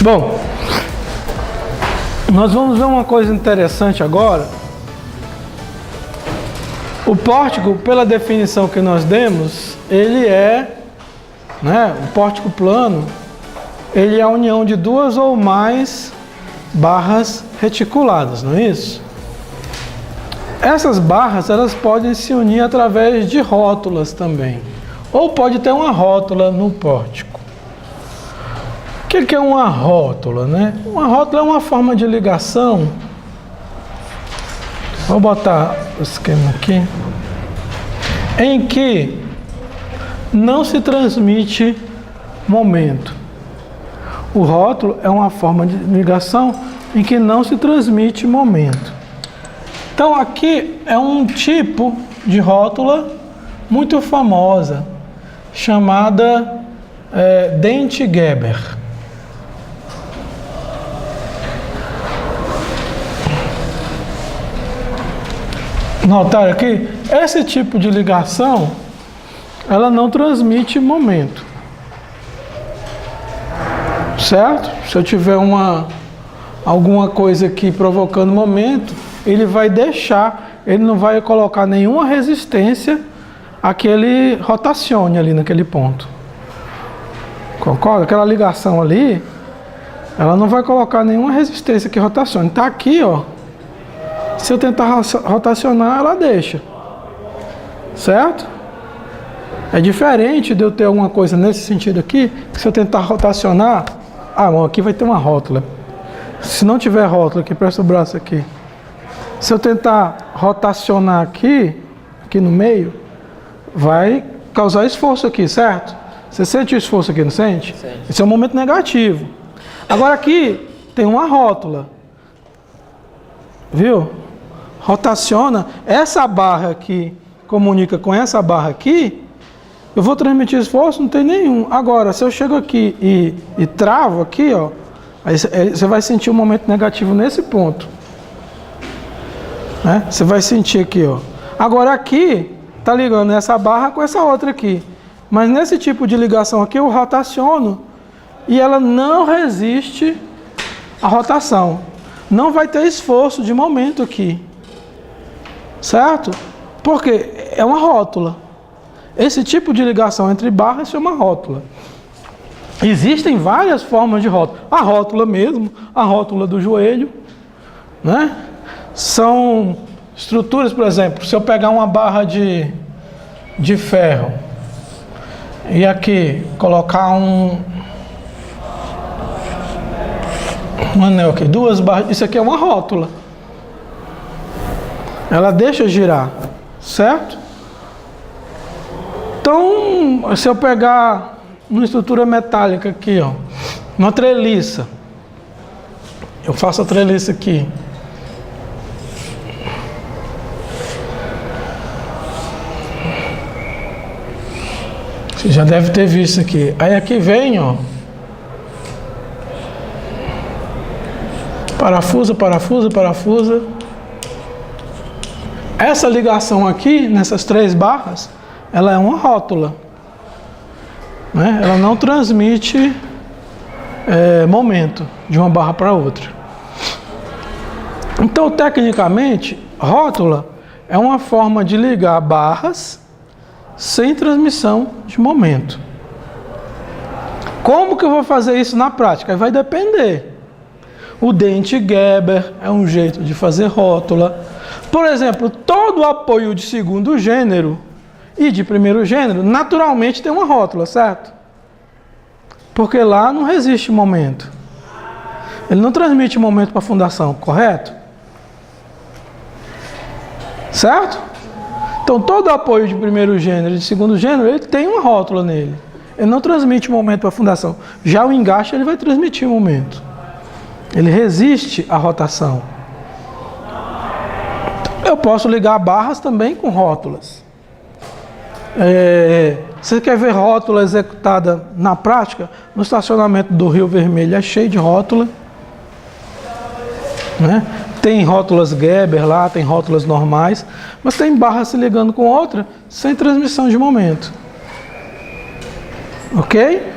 Bom, nós vamos ver uma coisa interessante agora. O pórtico, pela definição que nós demos, ele é, o pórtico plano, ele é a união de duas ou mais barras reticuladas, não é isso? Essas barras, elas podem se unir através de rótulas também, ou pode ter uma rótula no pórtico. O que é uma rótula, né? Uma rótula é uma forma de ligação. Vou botar o esquema aqui, em que não se transmite momento. O rótulo é uma forma de ligação em que não se transmite momento. Então aqui é um tipo de rótula muito famosa, chamada Dent-Geber. Notaram aqui? Esse tipo de ligação, ela não transmite momento. Certo? Se eu tiver alguma coisa aqui provocando momento, ele vai deixar, ele não vai colocar nenhuma resistência a que ele rotacione ali naquele ponto. Concorda? Aquela ligação ali, ela não vai colocar nenhuma resistência que rotacione. Está aqui, ó. Se eu tentar rotacionar, ela deixa. Certo? É diferente de eu ter alguma coisa nesse sentido aqui, que se eu tentar rotacionar, aqui vai ter uma rótula. Se não tiver rótula aqui, presta o braço aqui. Se eu tentar rotacionar aqui no meio, vai causar esforço aqui, certo? Você sente o esforço aqui, não sente? Sim. Esse é um momento negativo. Agora aqui tem uma rótula. Viu? Rotaciona. Essa barra aqui comunica com essa barra aqui. Eu vou transmitir esforço? Não tem nenhum. Agora, se eu chego aqui e travo aqui, ó, aí você vai sentir um momento negativo nesse ponto. Né? Você vai sentir aqui, ó. Agora aqui, tá ligando essa barra com essa outra aqui. Mas nesse tipo de ligação aqui, eu rotaciono e ela não resiste à rotação. Não vai ter esforço de momento aqui. Certo? Porque é uma rótula. Esse tipo de ligação entre barras chama rótula. Existem várias formas de rótula. A rótula mesmo, a rótula do joelho, né? São estruturas, por exemplo, se eu pegar uma barra de ferro e aqui colocar um anel aqui, duas barras, isso aqui é uma rótula. Ela deixa girar, certo? Então, se eu pegar uma estrutura metálica aqui, ó, uma treliça, eu faço a treliça aqui. Você já deve ter visto aqui. Aí aqui vem, ó, parafusa, parafusa, parafusa. Essa ligação aqui, nessas três barras, ela é uma rótula. Né? Ela não transmite momento de uma barra para outra. Então, tecnicamente, rótula é uma forma de ligar barras sem transmissão de momento. Como que eu vou fazer isso na prática? Vai depender. O Dent-Geber é um jeito de fazer rótula. Por exemplo, todo apoio de segundo gênero e de primeiro gênero, naturalmente tem uma rótula, certo? Porque lá não resiste momento. Ele não transmite momento para a fundação, correto? Certo? Então, todo apoio de primeiro gênero e de segundo gênero, ele tem uma rótula nele. Ele não transmite momento para a fundação. Já o engaste, ele vai transmitir momento. Ele resiste à rotação. Eu posso ligar barras também com rótulas. Você quer ver rótula executada na prática? No estacionamento do Rio Vermelho é cheio de rótula. Né? Tem rótulas Geber lá, tem rótulas normais, mas tem barra se ligando com outra sem transmissão de momento. Ok?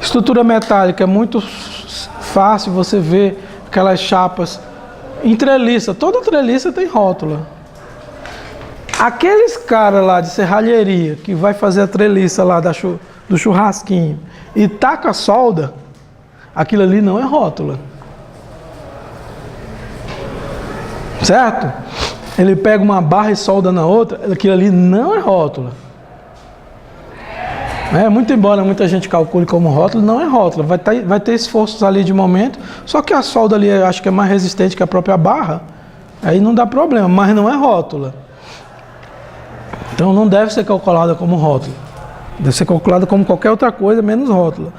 Estrutura metálica é muito fácil você ver aquelas chapas em treliça. Toda treliça tem rótula. Aqueles caras lá de serralheria que vai fazer a treliça lá do churrasquinho e taca solda, aquilo ali não é rótula. Certo? Ele pega uma barra e solda na outra, aquilo ali não é rótula. Muito embora muita gente calcule como rótula, não é rótula. Vai ter esforços ali de momento, só que a solda ali eu acho que é mais resistente que a própria barra, aí não dá problema, mas não é rótula. Então não deve ser calculada como rótula. Deve ser calculada como qualquer outra coisa, menos rótula.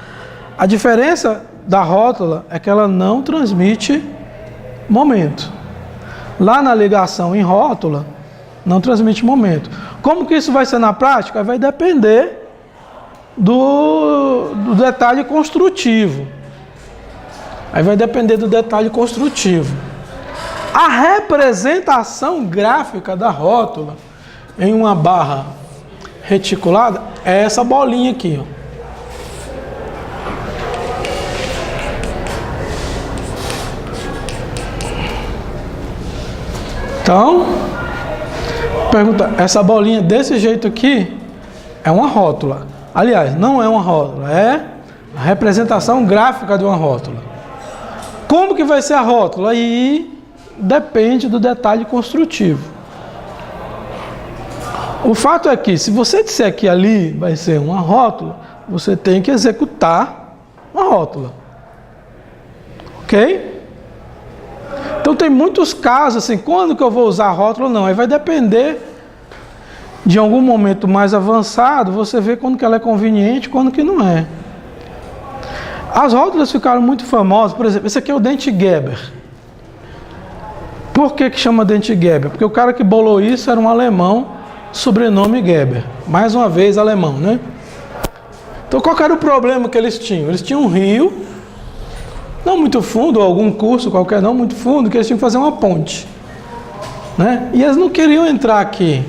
A diferença da rótula é que ela não transmite momento. Lá na ligação em rótula, não transmite momento. Como que isso vai ser na prática? Vai depender do detalhe construtivo. Aí vai depender do detalhe construtivo. A representação gráfica da rótula em uma barra reticulada é essa bolinha aqui, ó. Então, pergunta, essa bolinha desse jeito aqui é uma rótula. Aliás, não é uma rótula, é a representação gráfica de uma rótula. Como que vai ser a rótula? Aí depende do detalhe construtivo. O fato é que, se você disser que ali vai ser uma rótula, você tem que executar uma rótula. Ok? Então tem muitos casos assim, quando que eu vou usar a rótula ou não? Aí vai depender de algum momento mais avançado, você vê quando que ela é conveniente e quando que não é. As rótulas ficaram muito famosas, por exemplo, esse aqui é o dente Geber. Por que chama dente Geber? Porque o cara que bolou isso era um alemão, sobrenome Geber. Mais uma vez alemão, né? Então qual era o problema que eles tinham? Eles tinham um rio, não muito fundo, ou algum curso qualquer não muito fundo, que eles tinham que fazer uma ponte, né? E eles não queriam entrar aqui,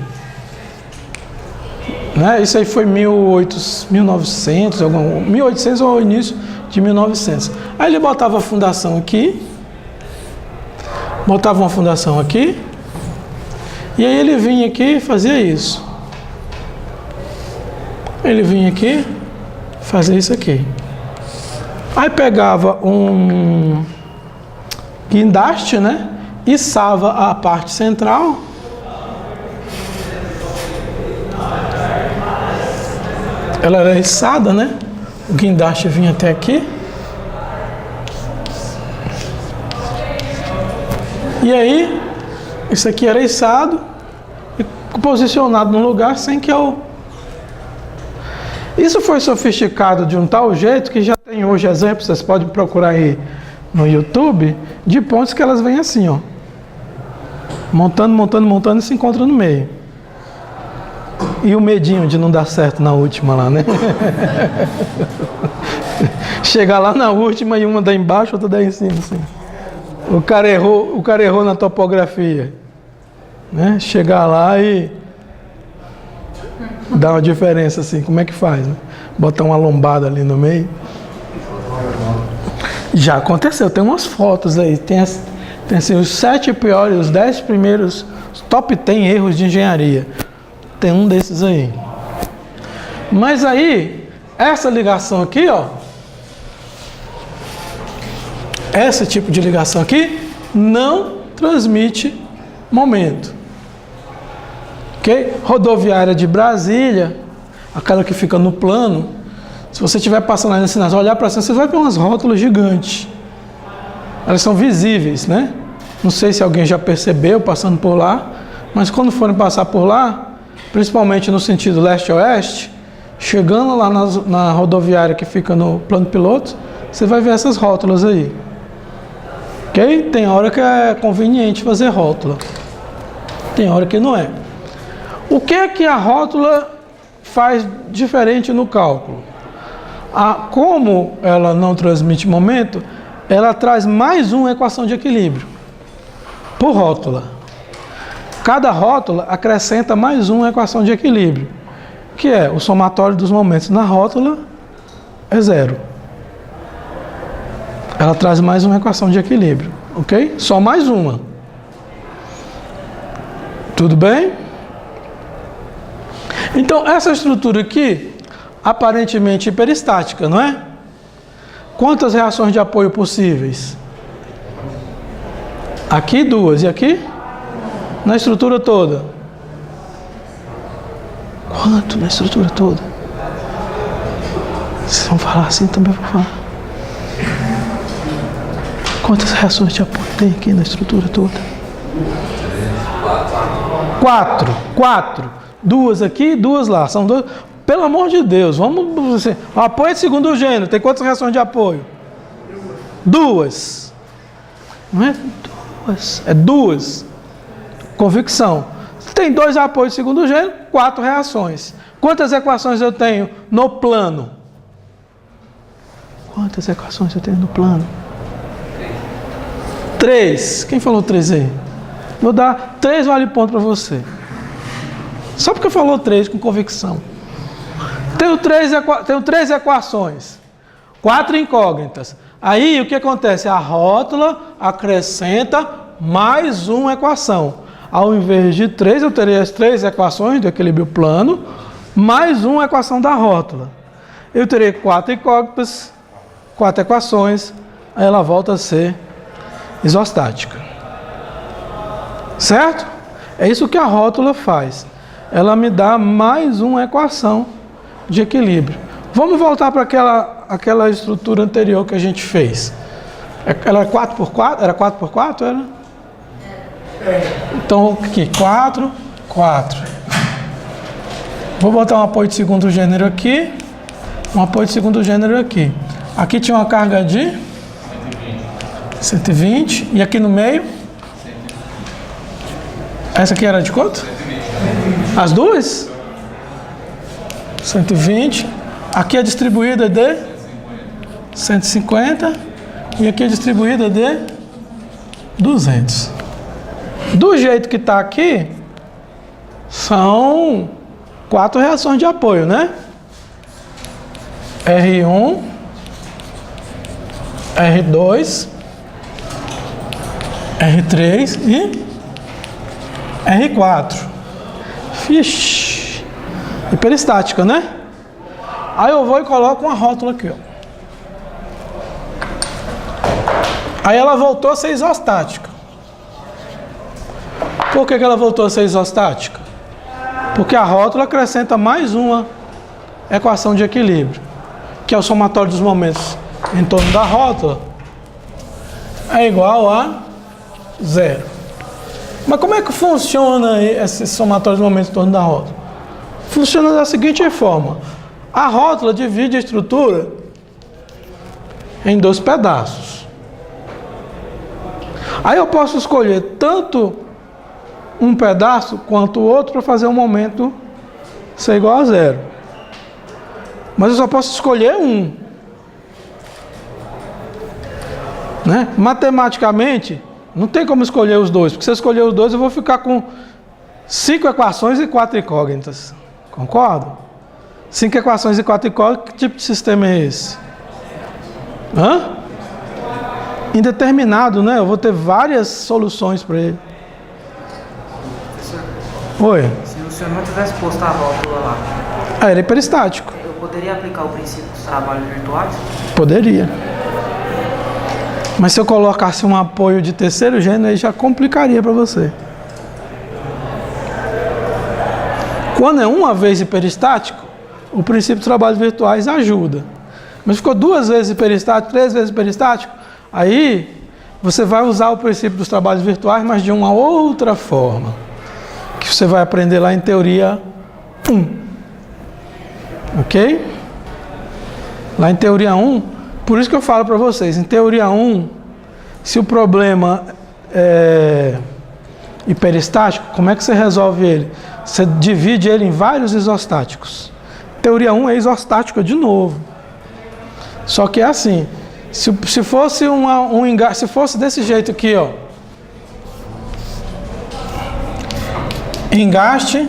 né? Isso aí foi 1800 ou início de 1900. Aí ele botava a fundação aqui, botava uma fundação aqui, e aí ele vinha aqui e fazia isso. Ele vinha aqui, fazia isso aqui. Aí pegava um guindaste, né? Içava a parte central. Ela era içada, né? O guindaste vinha até aqui. E aí, isso aqui era içado e posicionado num lugar sem que eu... Isso foi sofisticado de um tal jeito que já tem hoje exemplos, vocês podem procurar aí no YouTube, de pontes que elas vêm assim, ó. Montando, montando, montando e se encontram no meio. E o medinho de não dar certo na última lá, né? Chegar lá na última e uma dá embaixo, outra dá em cima, assim. O cara errou na topografia, né? Chegar lá e dá uma diferença assim, como é que faz, né? Botar uma lombada ali no meio. Já aconteceu, tem umas fotos aí, tem assim, os 7 piores, os 10 primeiros, os top 10 erros de engenharia. Tem um desses aí. Mas aí, essa ligação aqui, ó, esse tipo de ligação aqui não transmite momento. Ok? Rodoviária de Brasília, aquela que fica no plano, se você estiver passando aí na sinal, olhar para cima, você vai ver umas rótulas gigantes. Elas são visíveis, né? Não sei se alguém já percebeu passando por lá, mas quando forem passar por lá, principalmente no sentido leste-oeste, chegando lá na rodoviária que fica no plano piloto, você vai ver essas rótulas aí. Ok? Tem hora que é conveniente fazer rótula. Tem hora que não é. O que é que a rótula faz diferente no cálculo? Como ela não transmite momento, ela traz mais uma equação de equilíbrio por rótula. Cada rótula acrescenta mais uma equação de equilíbrio, que é o somatório dos momentos na rótula é 0. ela traz mais uma equação de equilíbrio, ok? Só mais uma. Tudo bem? Então, essa estrutura aqui, aparentemente hiperestática, não é? Quantas reações de apoio possíveis? Aqui 2 e aqui? Na estrutura toda? Quanto na estrutura toda? Vocês vão falar assim, também vou falar. Quantas reações de apoio tem aqui na estrutura toda? 4. 2 aqui, 2 lá. São 2. Pelo amor de Deus, vamos assim. Apoio de segundo gênero. Tem quantas reações de apoio? 2. Não é 2. É 2. Convicção. Tem 2 apoios de segundo gênero, 4 reações. Quantas equações eu tenho no plano? Quantas equações eu tenho no plano? 3. Quem falou 3 aí? Vou dar 3 vale ponto para você. Só porque falou 3 com convicção. Tenho 3 equações. 4 incógnitas. Aí o que acontece? A rótula acrescenta mais uma equação. Ao invés de 3, eu teria as 3 equações do equilíbrio plano, mais uma equação da rótula. Eu terei 4 incógnitas, 4 equações, aí ela volta a ser isostática. Certo? É isso que a rótula faz. Ela me dá mais uma equação de equilíbrio. Vamos voltar para aquela estrutura anterior que a gente fez. Ela era 4x4? Era 4x4? Era? Então, aqui, 4. Vou botar um apoio de segundo gênero aqui. Um apoio de segundo gênero aqui. Aqui tinha uma carga de 120. E aqui no meio? Essa aqui era de quanto? As duas? 120. Aqui é distribuída de 150. E aqui é distribuída de 200. Do jeito que está aqui, são 4 reações de apoio, né? R1, R2, R3 e R4. Vixe, hiperestática, né? Aí eu vou e coloco uma rótula aqui, ó. Aí ela voltou a ser isostática. Por que ela voltou a ser isostática? Porque a rótula acrescenta mais uma equação de equilíbrio, que é o somatório dos momentos em torno da rótula, é igual a 0. Mas como é que funciona esse somatório dos momentos em torno da rótula? Funciona da seguinte forma. A rótula divide a estrutura em 2 pedaços. Aí eu posso escolher tanto um pedaço quanto o outro para fazer o momento ser igual a 0. Mas eu só posso escolher um. Né? Matematicamente, não tem como escolher os dois, porque se eu escolher os dois, eu vou ficar com 5 equações e 4 incógnitas. Concorda? 5 equações e 4 incógnitas, que tipo de sistema é esse? Indeterminado, né? Eu vou ter várias soluções para ele. Oi? Se o senhor não tivesse posto a rótula lá, Era hiperestático. eu poderia aplicar o princípio dos trabalhos virtuais? Poderia. Mas se eu colocasse um apoio de terceiro gênero, aí já complicaria para você. Quando é uma vez hiperestático, o princípio dos trabalhos virtuais ajuda. Mas ficou 2 vezes hiperestático, 3 vezes hiperestático, aí você vai usar o princípio dos trabalhos virtuais, mas de uma outra forma, que você vai aprender lá em teoria 1. Ok? Lá em teoria 1, por isso que eu falo para vocês, em teoria 1, se o problema é hiperestático, como é que você resolve ele? Você divide ele em vários isostáticos. Teoria 1 é isostática de novo. Só que é assim, se fosse se fosse desse jeito aqui, ó. Engaste.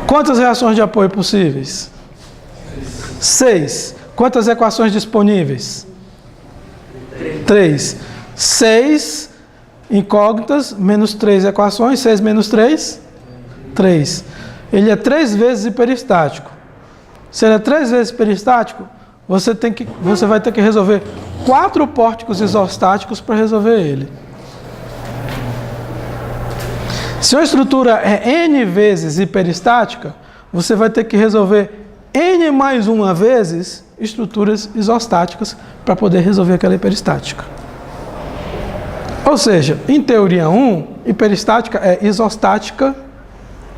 Quantas reações de apoio possíveis? 6. Quantas equações disponíveis? 3. 6 incógnitas menos 3 equações. 6 menos 3? 3. Ele é 3 vezes hiperestático. Se ele é 3 vezes hiperestático, você vai ter que resolver 4 pórticos isostáticos para resolver ele. Se uma estrutura é N vezes hiperestática, você vai ter que resolver N mais uma vezes estruturas isostáticas para poder resolver aquela hiperestática. Ou seja, em teoria 1, hiperestática é isostática,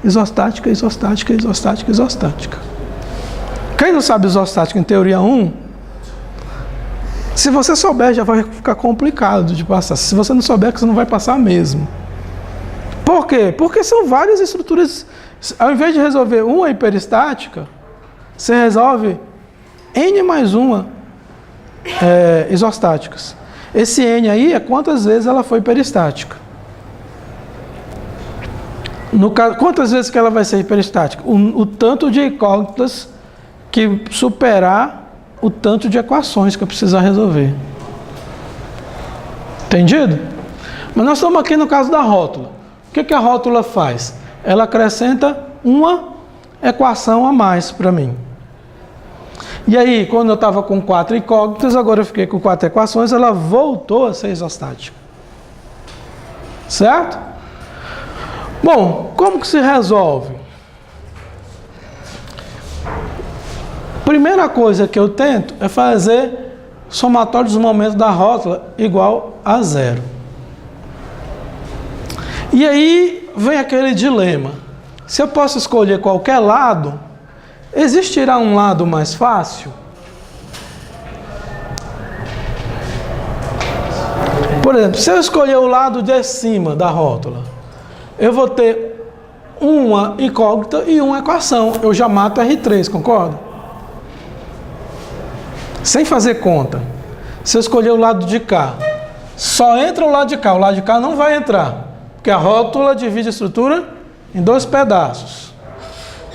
isostática, isostática, isostática, isostática. Quem não sabe isostática em teoria 1, se você souber já vai ficar complicado de passar. Se você não souber, você não vai passar mesmo. Por quê? Porque são várias estruturas. Ao invés de resolver uma hiperestática, você resolve N mais uma isostáticas. Esse N aí é quantas vezes ela foi hiperestática. No caso, quantas vezes que ela vai ser hiperestática? O tanto de incógnitas que superar o tanto de equações que eu precisar resolver. Entendido? Mas nós estamos aqui no caso da rótula. O que a rótula faz? Ela acrescenta uma equação a mais para mim. E aí, quando eu estava com 4 incógnitas, agora eu fiquei com 4 equações, ela voltou a ser isostática. Certo? Bom, como que se resolve? Primeira coisa que eu tento é fazer somatório dos momentos da rótula igual a 0. E aí vem aquele dilema. Se eu posso escolher qualquer lado, existirá um lado mais fácil? Por exemplo, se eu escolher o lado de cima da rótula, eu vou ter uma incógnita e uma equação. Eu já mato R3, concorda? Sem fazer conta. Se eu escolher o lado de cá, só entra o lado de cá não vai entrar. Porque a rótula divide a estrutura em 2 pedaços.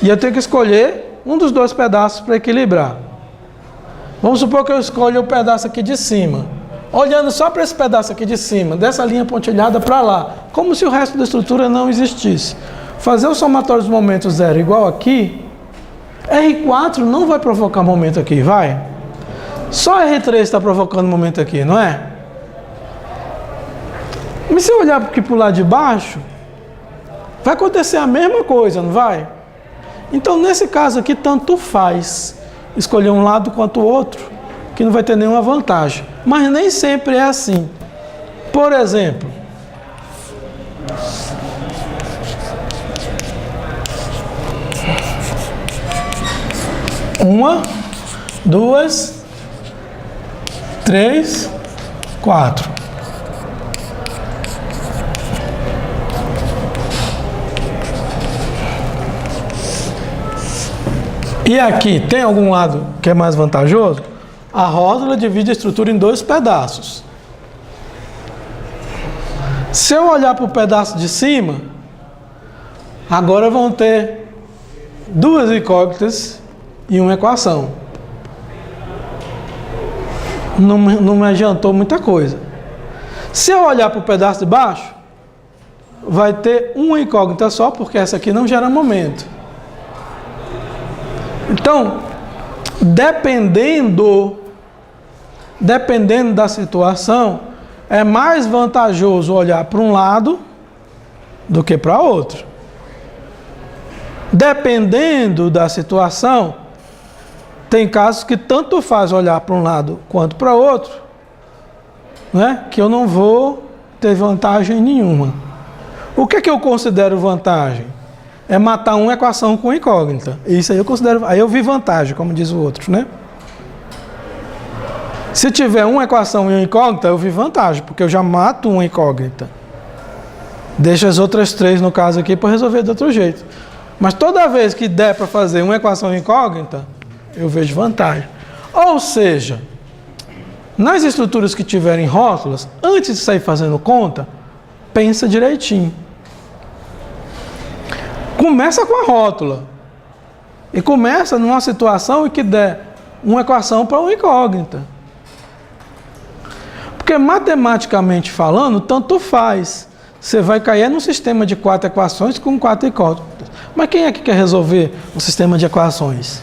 E eu tenho que escolher um dos 2 pedaços para equilibrar. Vamos supor que eu escolha o pedaço aqui de cima. Olhando só para esse pedaço aqui de cima, dessa linha pontilhada para lá, como se o resto da estrutura não existisse. Fazer o somatório dos momentos 0 igual aqui, R4 não vai provocar momento aqui, vai? Só R3 está provocando momento aqui, não é? Mas se eu olhar aqui para o lado de baixo, vai acontecer a mesma coisa, não vai? Então, nesse caso aqui, tanto faz escolher um lado quanto o outro, que não vai ter nenhuma vantagem. Mas nem sempre é assim. Por exemplo, uma, 2, 3, 4. E aqui, tem algum lado que é mais vantajoso? A rótula divide a estrutura em 2 pedaços. Se eu olhar para o pedaço de cima, agora vão ter 2 incógnitas e uma equação. Não me adiantou muita coisa. Se eu olhar para o pedaço de baixo, vai ter uma incógnita só, porque essa aqui não gera momento. Então, dependendo da situação, é mais vantajoso olhar para um lado do que para outro. Dependendo da situação, tem casos que tanto faz olhar para um lado quanto para outro, né, que eu não vou ter vantagem nenhuma. O que eu considero vantagem? É matar uma equação com incógnita. Isso aí eu considero. Aí eu vi vantagem, como diz o outro, né? Se tiver uma equação e uma incógnita, eu vi vantagem, porque eu já mato uma incógnita. Deixo as outras 3, no caso aqui, para resolver de outro jeito. Mas toda vez que der para fazer uma equação incógnita, eu vejo vantagem. Ou seja, nas estruturas que tiverem rótulas, antes de sair fazendo conta, pensa direitinho. Começa com a rótula. E começa numa situação em que der uma equação para uma incógnita. Porque matematicamente falando, tanto faz. Você vai cair num sistema de 4 equações com 4 incógnitas. Mas quem é que quer resolver um sistema de equações?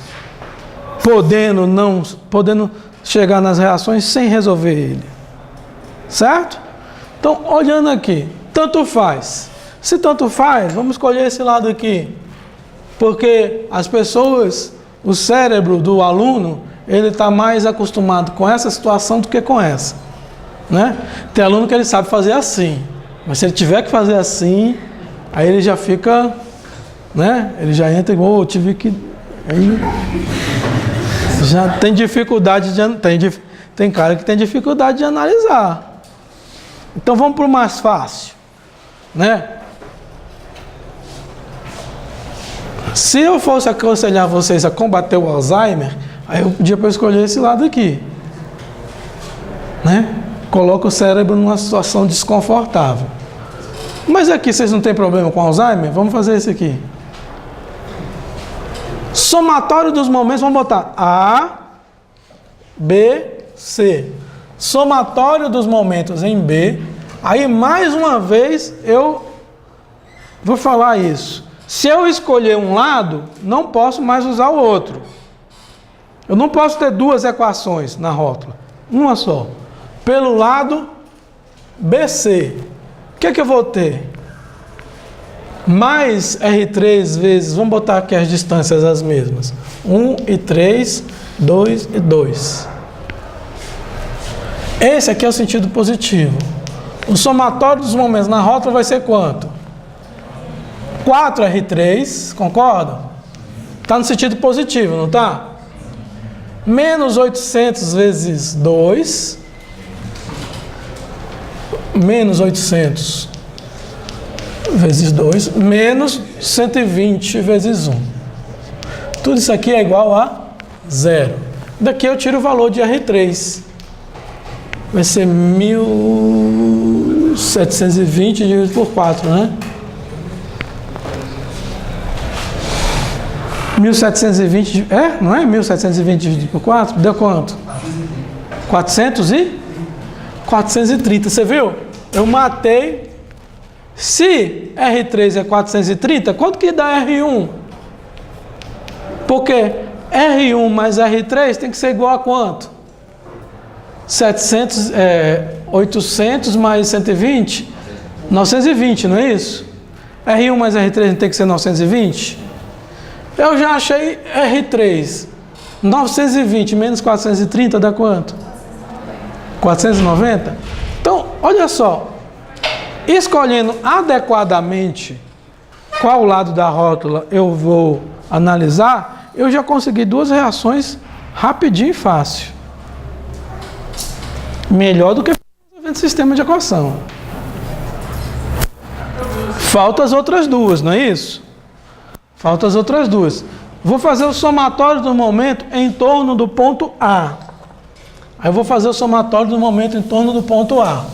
Podendo chegar nas reações sem resolver ele. Certo? Então, olhando aqui, tanto faz. Se tanto faz, vamos escolher esse lado aqui. Porque as pessoas, o cérebro do aluno, ele está mais acostumado com essa situação do que com essa. Né? Tem aluno que ele sabe fazer assim. Mas se ele tiver que fazer assim, aí ele já fica, né? Ele já entra igual, tive que... Aí, já tem dificuldade tem cara que tem dificuldade de analisar. Então vamos para o mais fácil, né? Se eu fosse aconselhar vocês a combater o Alzheimer, aí eu podia escolher esse lado aqui, né? Coloca o cérebro numa situação desconfortável. Mas aqui vocês não têm problema com Alzheimer? Vamos fazer esse aqui. Somatório dos momentos, vamos botar A, B, C. Somatório dos momentos em B. Aí, mais uma vez, eu vou falar isso. Se eu escolher um lado, não posso mais usar o outro. Eu não posso ter duas equações na rótula. Uma só. Pelo lado BC, o que é que eu vou ter? Mais R3 vezes, vamos botar aqui as distâncias as mesmas. 1 e 3, 2 e 2. Esse aqui é o sentido positivo. O somatório dos momentos na rótula vai ser quanto? 4R3, concordam? Está no sentido positivo, não está? Menos 800 vezes 2... menos 800 vezes 2, menos 120 vezes 1. Tudo isso aqui é igual a 0. Daqui eu tiro o valor de R3. Vai ser 1720 dividido por 4, né? 1720, não é? 1720 dividido por 4? Deu quanto? 430, você viu? Eu matei. Se R3 é 430, quanto que dá R1? Porque R1 mais R3 tem que ser igual a quanto? 800 mais 120? 920, não é isso? R1 mais R3 tem que ser 920? Eu já achei R3. 920 menos 430 dá quanto? 490? Então, olha só. Escolhendo adequadamente qual lado da rótula eu vou analisar, eu já consegui duas reações rapidinho e fácil. Melhor do que resolvendo sistema de equação. Faltam as outras duas, não é isso? Faltam as outras duas. Vou fazer o somatório do momento em torno do ponto A. Aí eu vou fazer o somatório do momento em torno do ponto A.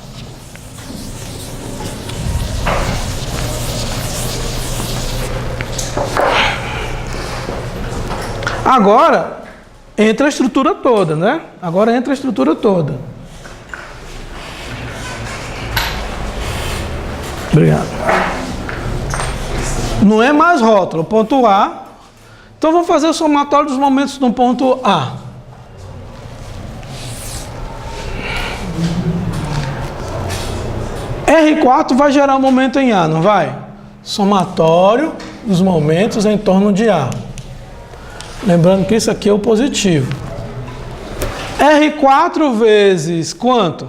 Agora entra a estrutura toda, né? Agora entra a estrutura toda. Obrigado. Não é mais rótulo, ponto A. Então vou fazer o somatório dos momentos no ponto A. R4 vai gerar um momento em A, não vai? Somatório dos momentos em torno de A. Lembrando que isso aqui é o positivo. R4 vezes quanto?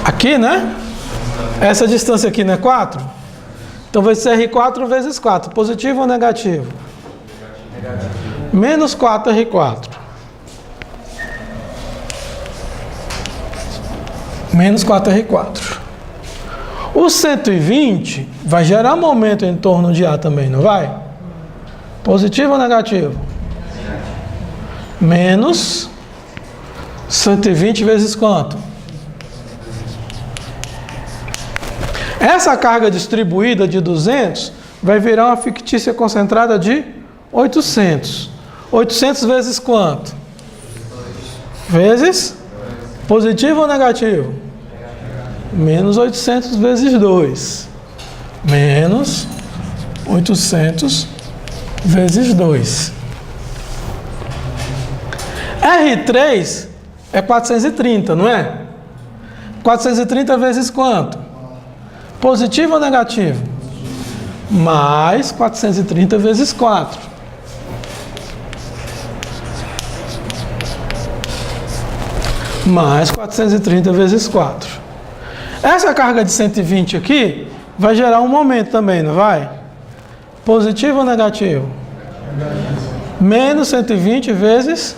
Aqui, né? Essa distância aqui não é 4? Então vai ser R4 vezes 4. Positivo ou negativo? Negativo. Menos 4R4. Menos 4R4. O 120 vai gerar momento em torno de A também, não vai? Positivo ou negativo? Menos 120 vezes quanto? Essa carga distribuída de 200 vai virar uma fictícia concentrada de 800. 800 vezes quanto? Vezes positivo ou negativo? Menos 800 vezes 2. Menos 800 vezes 2. R3 é 430, não é? 430 vezes quanto? Positivo ou negativo? Mais 430 vezes 4. Mais 430 vezes 4. Essa carga de 120 aqui vai gerar um momento também, não vai? Positivo ou negativo? Menos 120 vezes...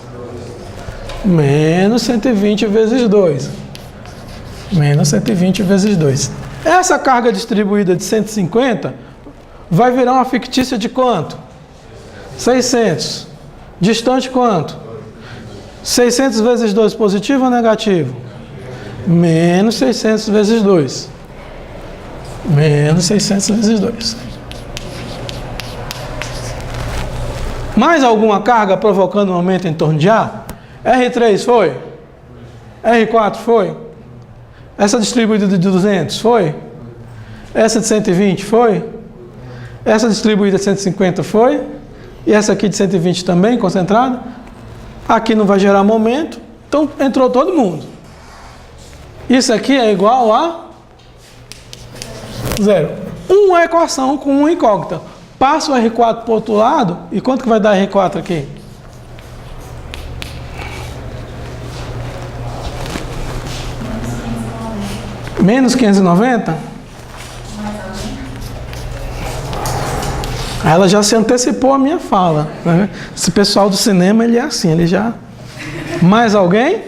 Menos 120 vezes 2. Menos 120 vezes 2. Essa carga distribuída de 150 vai virar uma fictícia de quanto? 600. Distante quanto? 600 vezes 2, positivo ou negativo? Menos 600 vezes 2. Menos 600 vezes 2. Mais alguma carga provocando um aumento em torno de A? R3 foi? R4 foi? Essa distribuída de 200 foi? Essa de 120 foi? Essa distribuída de 150 foi? E essa aqui de 120 também, concentrada? Aqui não vai gerar momento, então entrou todo mundo. Isso aqui é igual a zero. Uma equação com uma incógnita. Passa o R4 para o outro lado, e quanto que vai dar R4 aqui? Menos 590? Ela já se antecipou a minha fala, né? Esse pessoal do cinema, ele é assim, ele já... Mais alguém?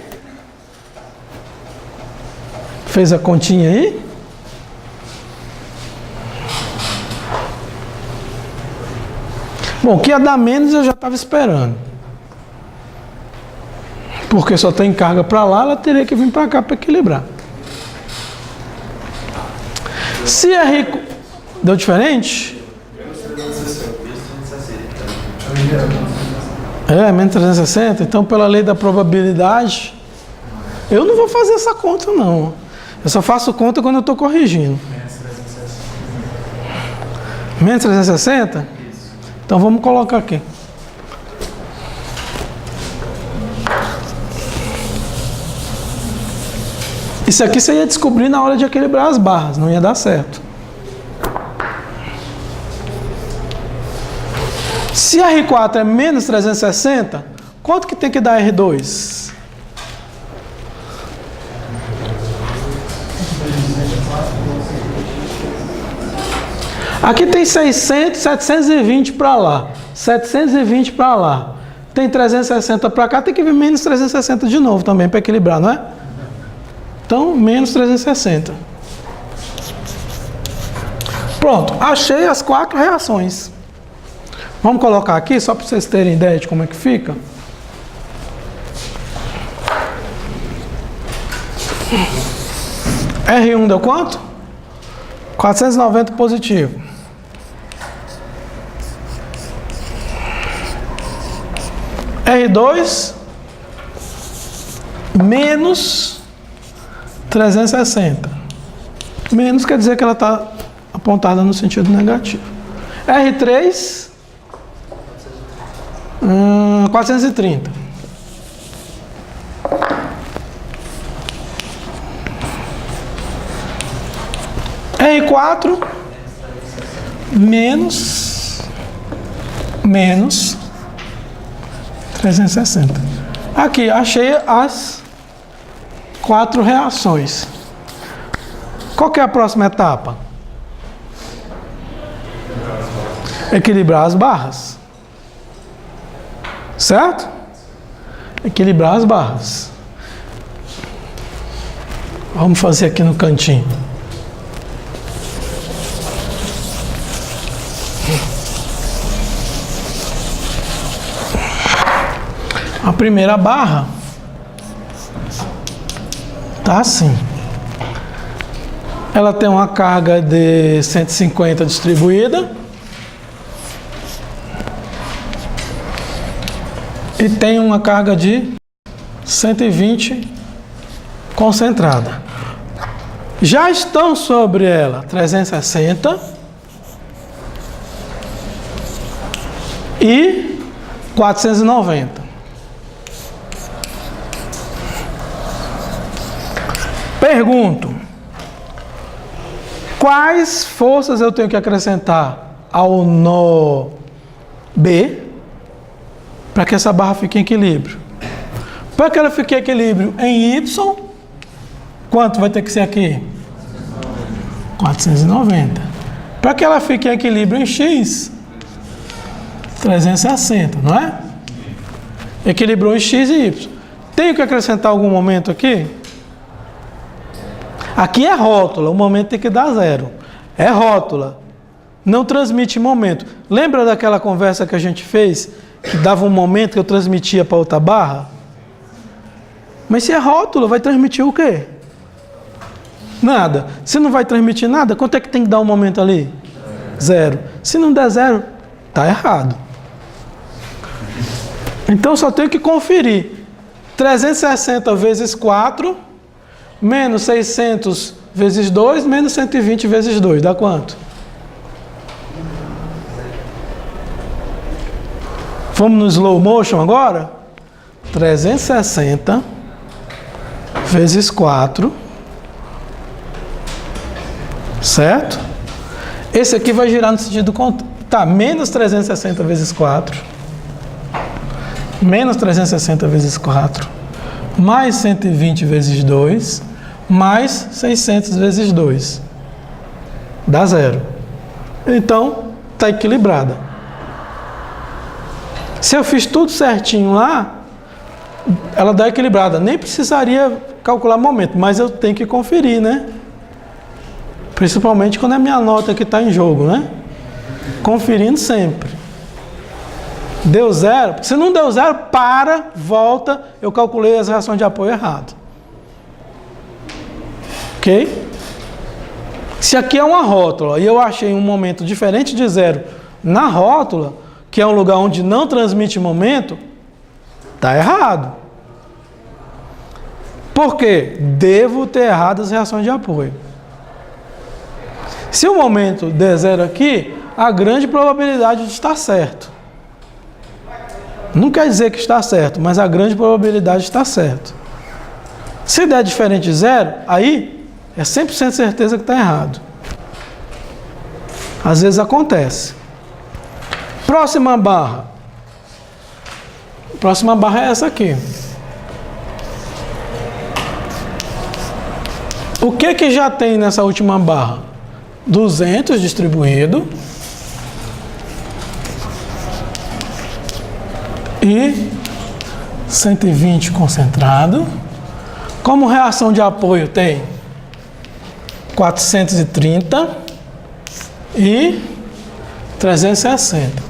Fez a continha aí? Bom, que ia dar menos eu já estava esperando. Porque só tem carga para lá, ela teria que vir para cá para equilibrar. Se é rico... Deu diferente? É, menos 360. Então, pela lei da probabilidade, eu não vou fazer essa conta, não. Eu só faço conta quando eu estou corrigindo. Menos 360? Então, vamos colocar aqui. Isso aqui você ia descobrir na hora de equilibrar as barras, não ia dar certo. Se R4 é menos 360, quanto que tem que dar R2? Aqui tem 600, 720 para lá, 720 para lá. Tem 360 para cá, tem que vir menos 360 de novo também para equilibrar, não é? Então, menos 360. Pronto, achei as 4 reações. Vamos colocar aqui, só para vocês terem ideia de como é que fica. R1 deu quanto? 490 positivo. R2 menos 360. Menos quer dizer que ela está apontada no sentido negativo. R3 430. R4 menos 360. Aqui, achei as 4 reações. Qual que é a próxima etapa? Equilibrar as barras. Certo? Equilibrar as barras. Vamos fazer aqui no cantinho. A primeira barra tá assim. Ela tem uma carga de 150 distribuída, e tem uma carga de 120 concentrada. Já estão sobre ela 360 e 490. Pergunto: quais forças eu tenho que acrescentar ao nó B para que essa barra fique em equilíbrio? Para que ela fique em equilíbrio em Y, quanto vai ter que ser aqui? 490. Para que ela fique em equilíbrio em X, 360, não é? Equilibrou em X e Y. Tenho que acrescentar algum momento aqui? Aqui é rótula, o momento tem que dar 0. É rótula, não transmite momento. Lembra daquela conversa que a gente fez, que dava um momento que eu transmitia para outra barra? Mas se é rótula, vai transmitir o quê? Nada. Se não vai transmitir nada, quanto é que tem que dar um momento ali? 0. Se não der 0, está errado. Então só tenho que conferir. 360 vezes 4, menos 600 vezes 2, menos 120 vezes 2. Dá quanto? Vamos no slow motion agora? 360 vezes 4. Certo? Esse aqui vai girar no sentido contrário. Tá, menos 360 vezes 4. Menos 360 vezes 4. Mais 120 vezes 2. Mais 600 vezes 2. Dá 0. Então, está equilibrada. Se eu fiz tudo certinho lá, ela dá equilibrada. Nem precisaria calcular momento, mas eu tenho que conferir, né? Principalmente quando é minha nota que está em jogo, né? Conferindo sempre. Deu 0? Se não deu 0, para, volta. Eu calculei as reações de apoio errado. Ok? Se aqui é uma rótula e eu achei um momento diferente de 0 na rótula, que é um lugar onde não transmite momento, está errado. Por quê? Devo ter errado as reações de apoio. Se o momento der 0 aqui, há grande probabilidade de estar certo. Não quer dizer que está certo, mas há grande probabilidade de estar certo. Se der diferente de 0, aí é 100% certeza que está errado. Às vezes acontece. Próxima barra. Próxima barra é essa aqui. O que já tem nessa última barra? 200 distribuído e 120 concentrado. Como reação de apoio tem 430 e 360.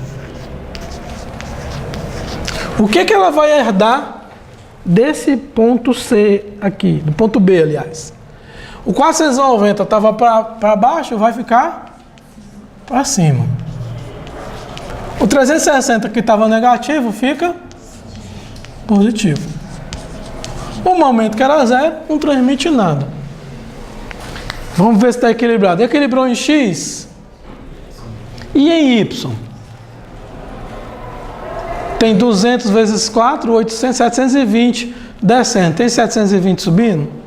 O que ela vai herdar desse ponto C aqui, do ponto B, aliás? O 490 estava para baixo, vai ficar para cima. O 360 que estava negativo fica positivo. O momento que era 0 não transmite nada. Vamos ver se está equilibrado. Equilibrou em X e em Y. Tem 200 vezes 4, 800, 720 descendo. Tem 720 subindo?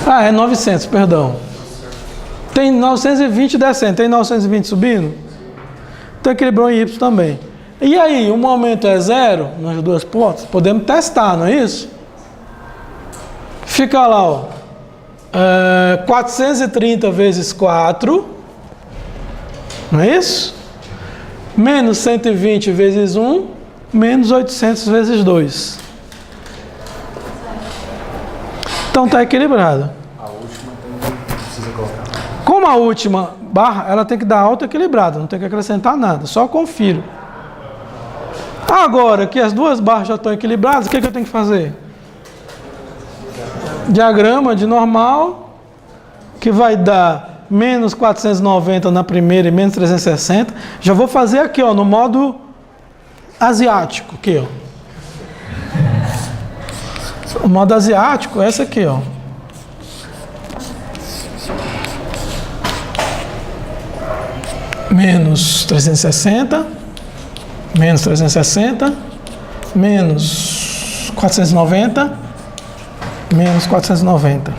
Ah, é 900, perdão. Tem 920 descendo. Tem 920 subindo? Então equilibrou em Y também. E aí, o momento é 0 nas duas pontas? Podemos testar, não é isso? Fica lá, ó. 430 vezes 4. Não é isso? Menos 120 vezes 1. Menos 800 vezes 2. Então está equilibrada. A última precisa colocar. Como a última barra, ela tem que dar auto-equilibrada, não tem que acrescentar nada, só confiro. Agora que as duas barras já estão equilibradas, o que eu tenho que fazer? Diagrama de normal, que vai dar menos 490 na primeira e menos 360. Já vou fazer aqui, ó, no modo asiático, aqui, ó. O modo asiático é essa aqui, ó. Menos 360, menos 360, menos 490, menos 490.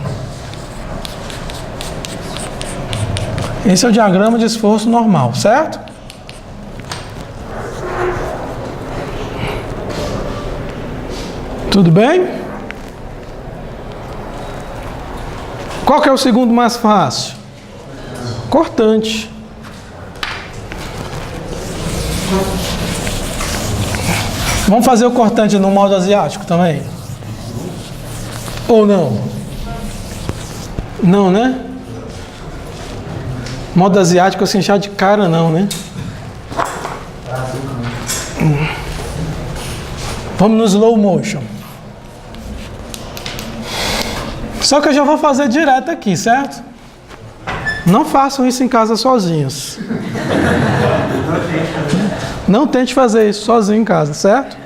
Esse é o diagrama de esforço normal, certo? Tudo bem? Qual que é o segundo mais fácil? Cortante. Vamos fazer o cortante no modo asiático também? Ou não? Não, né? Modo asiático assim, chá de cara não, né? Vamos no slow motion. Só que eu já vou fazer direto aqui, certo? Não façam isso em casa sozinhos. Não tente fazer isso sozinho em casa, certo?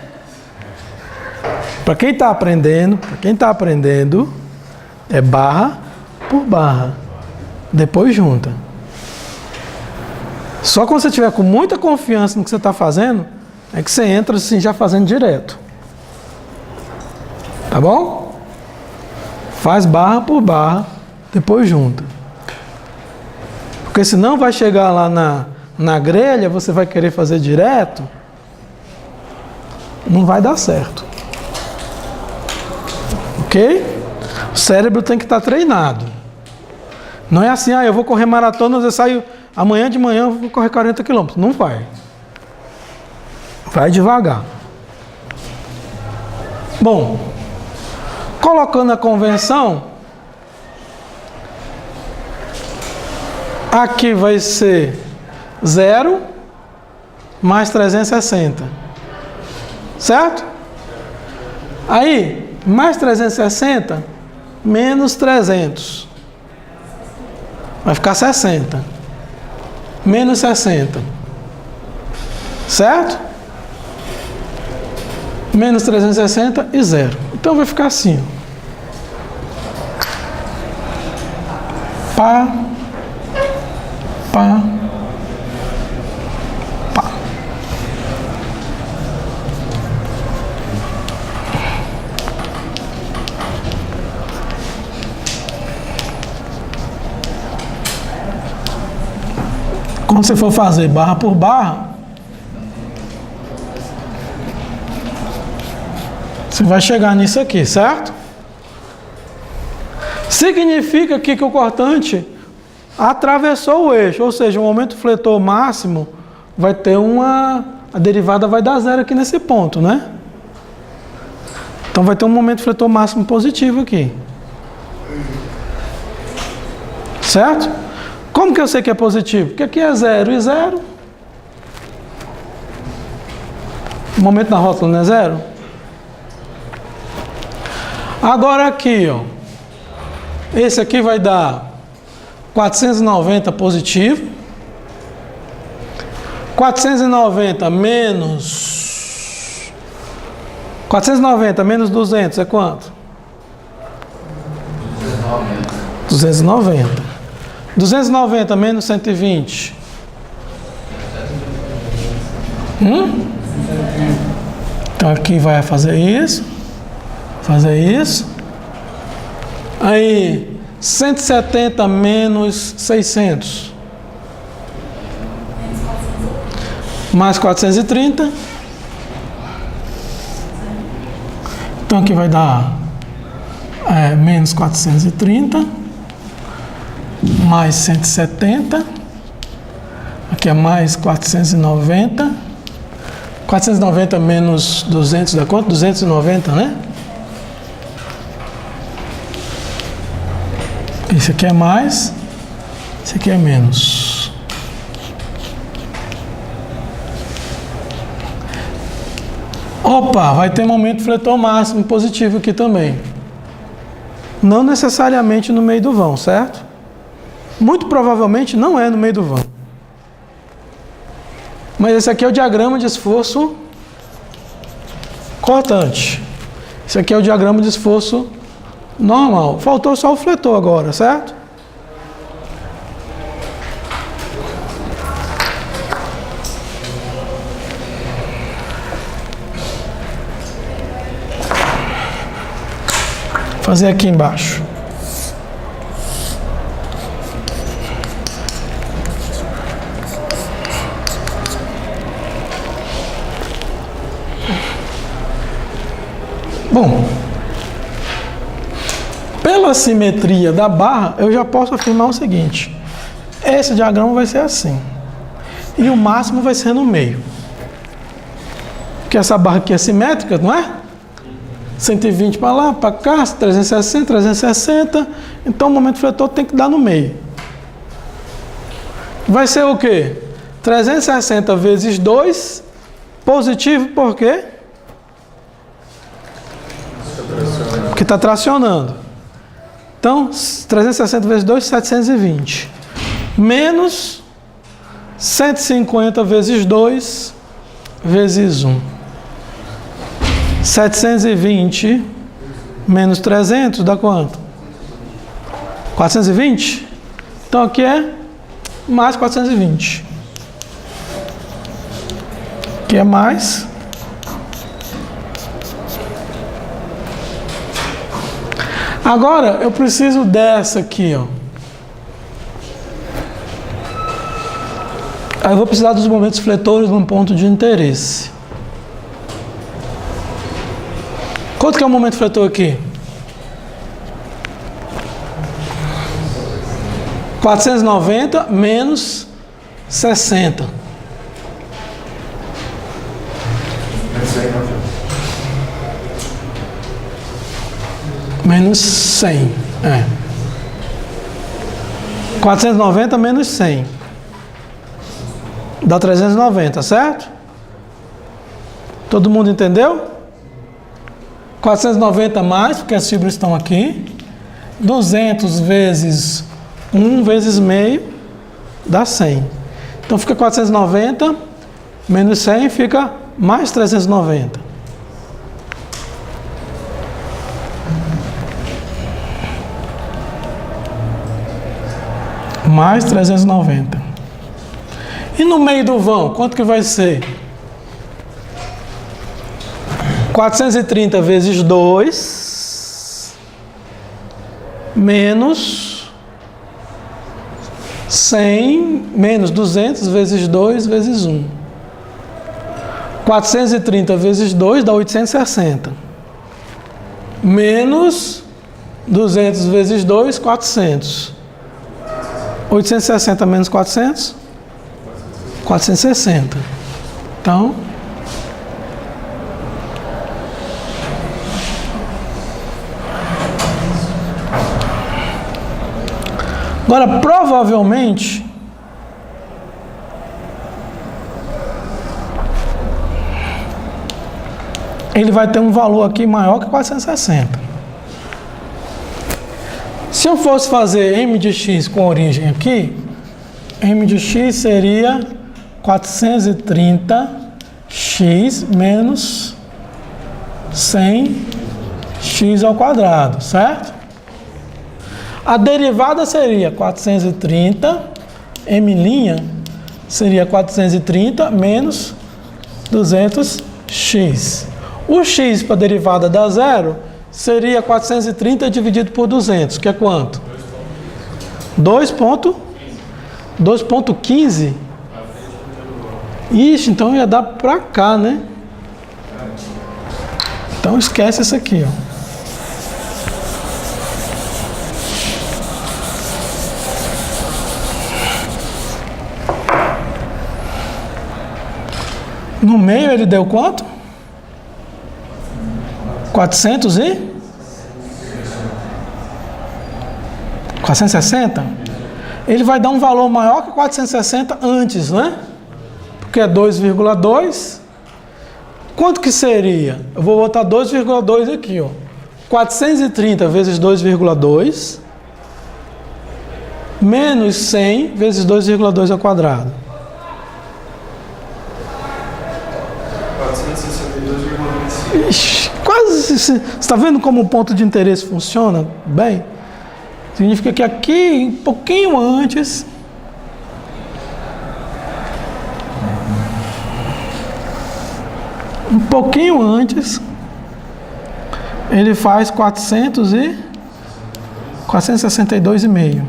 Para quem está aprendendo, é barra por barra. Depois junta. Só quando você tiver com muita confiança no que você está fazendo, é que você entra assim já fazendo direto. Tá bom? Faz barra por barra, depois junta. Porque senão vai chegar lá na grelha, você vai querer fazer direto, não vai dar certo. Ok? O cérebro tem que estar treinado. Não é assim, eu vou correr maratona, eu saio amanhã de manhã, eu vou correr 40 km. Não vai. Vai devagar. Bom, colocando a convenção, aqui vai ser 0 mais 360. Certo? Aí, mais 360 menos 300. Vai ficar 60. Menos 60. Certo? Menos 360 e 0. Então vai ficar assim. Pá. Pá. Pá. Quando você for fazer barra por barra, você vai chegar nisso aqui, certo? Significa que o cortante atravessou o eixo, ou seja, o momento fletor máximo vai ter a derivada vai dar 0 aqui nesse ponto, né? Então vai ter um momento fletor máximo positivo aqui. Certo? Como que eu sei que é positivo? Porque aqui é 0 e 0. O momento na rótula não é 0? Agora aqui, ó. Esse aqui vai dar 490 positivo. 490 menos 200 é quanto? 290. 290 menos 120. Então aqui vai fazer isso. Fazer isso. Aí 170 menos 600. Mais 430. Então aqui vai dar menos 430. Mais 170. Aqui é mais 490. 490 menos 200 dá quanto? 290, né? Esse aqui é mais. Esse aqui é menos. Opa, vai ter momento fletor máximo positivo aqui também. Não necessariamente no meio do vão, certo? Muito provavelmente não é no meio do vão. Mas esse aqui é o diagrama de esforço Importante. Esse aqui é o diagrama de esforço normal. Faltou só o fletor agora, certo? Vou fazer aqui embaixo. Bom, pela simetria da barra, eu já posso afirmar o seguinte: esse diagrama vai ser assim, e o máximo vai ser no meio. Porque essa barra aqui é simétrica, não é? 120 para lá, para cá, 360, 360. Então o momento fletor tem que dar no meio. Vai ser o quê? 360 vezes 2, positivo por quê? Porque está tracionando. Então, 360 vezes 2, 720. Menos 150 vezes 2, vezes 1. 720 menos 300 dá quanto? 420? Então aqui é mais 420. Aqui é mais. Agora eu preciso dessa aqui, ó. Aí eu vou precisar dos momentos fletores num ponto de interesse. Quanto que é o momento fletor aqui? 490 menos 60. Menos 100. 490 menos 100. Dá 390, certo? Todo mundo entendeu? 490 mais, porque as fibras estão aqui. 200 vezes 1 vezes meio dá 100. Então fica 490 menos 100 fica mais 390. Mais 390. E no meio do vão, quanto que vai ser? 430 vezes 2 menos 100 menos 200 vezes 2 vezes 1. 430 vezes 2 dá 860. Menos 200 vezes 2, 400. 860 menos 400? 460. Então, agora, provavelmente, ele vai ter um valor aqui maior que 460. Se eu fosse fazer m de x com origem aqui, m de x seria 430x menos 100x ao quadrado, certo? A derivada seria 430, m' seria 430 menos 200x. O x para a derivada dar zero seria 430 dividido por 200, que é quanto? 2,15? Ixi, então ia dar para cá, né? Então esquece isso aqui, ó. No meio ele deu quanto? 460? Ele vai dar um valor maior que 460 antes, né? Porque é 2,2. Quanto que seria? Eu vou botar 2,2 aqui, ó. 430 vezes 2,2 menos 100 vezes 2,2 ao quadrado. 430 462,95. Ixi, quase. Você está vendo como o ponto de interesse funciona bem? Significa que aqui, um pouquinho antes, ele faz 462,5.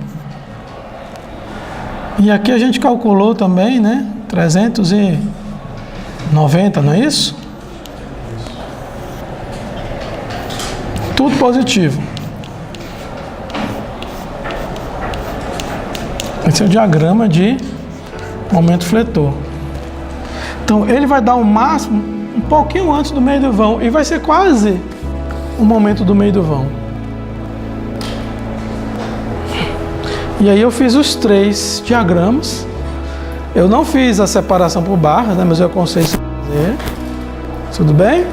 E aqui a gente calculou também, né? 390, não é isso? Tudo positivo. Esse é o diagrama de momento fletor. Então ele vai dar o máximo um pouquinho antes do meio do vão e vai ser quase o momento do meio do vão. E aí eu fiz os 3 diagramas. Eu não fiz a separação por barras, né, mas eu aconselho você a fazer. Tudo bem?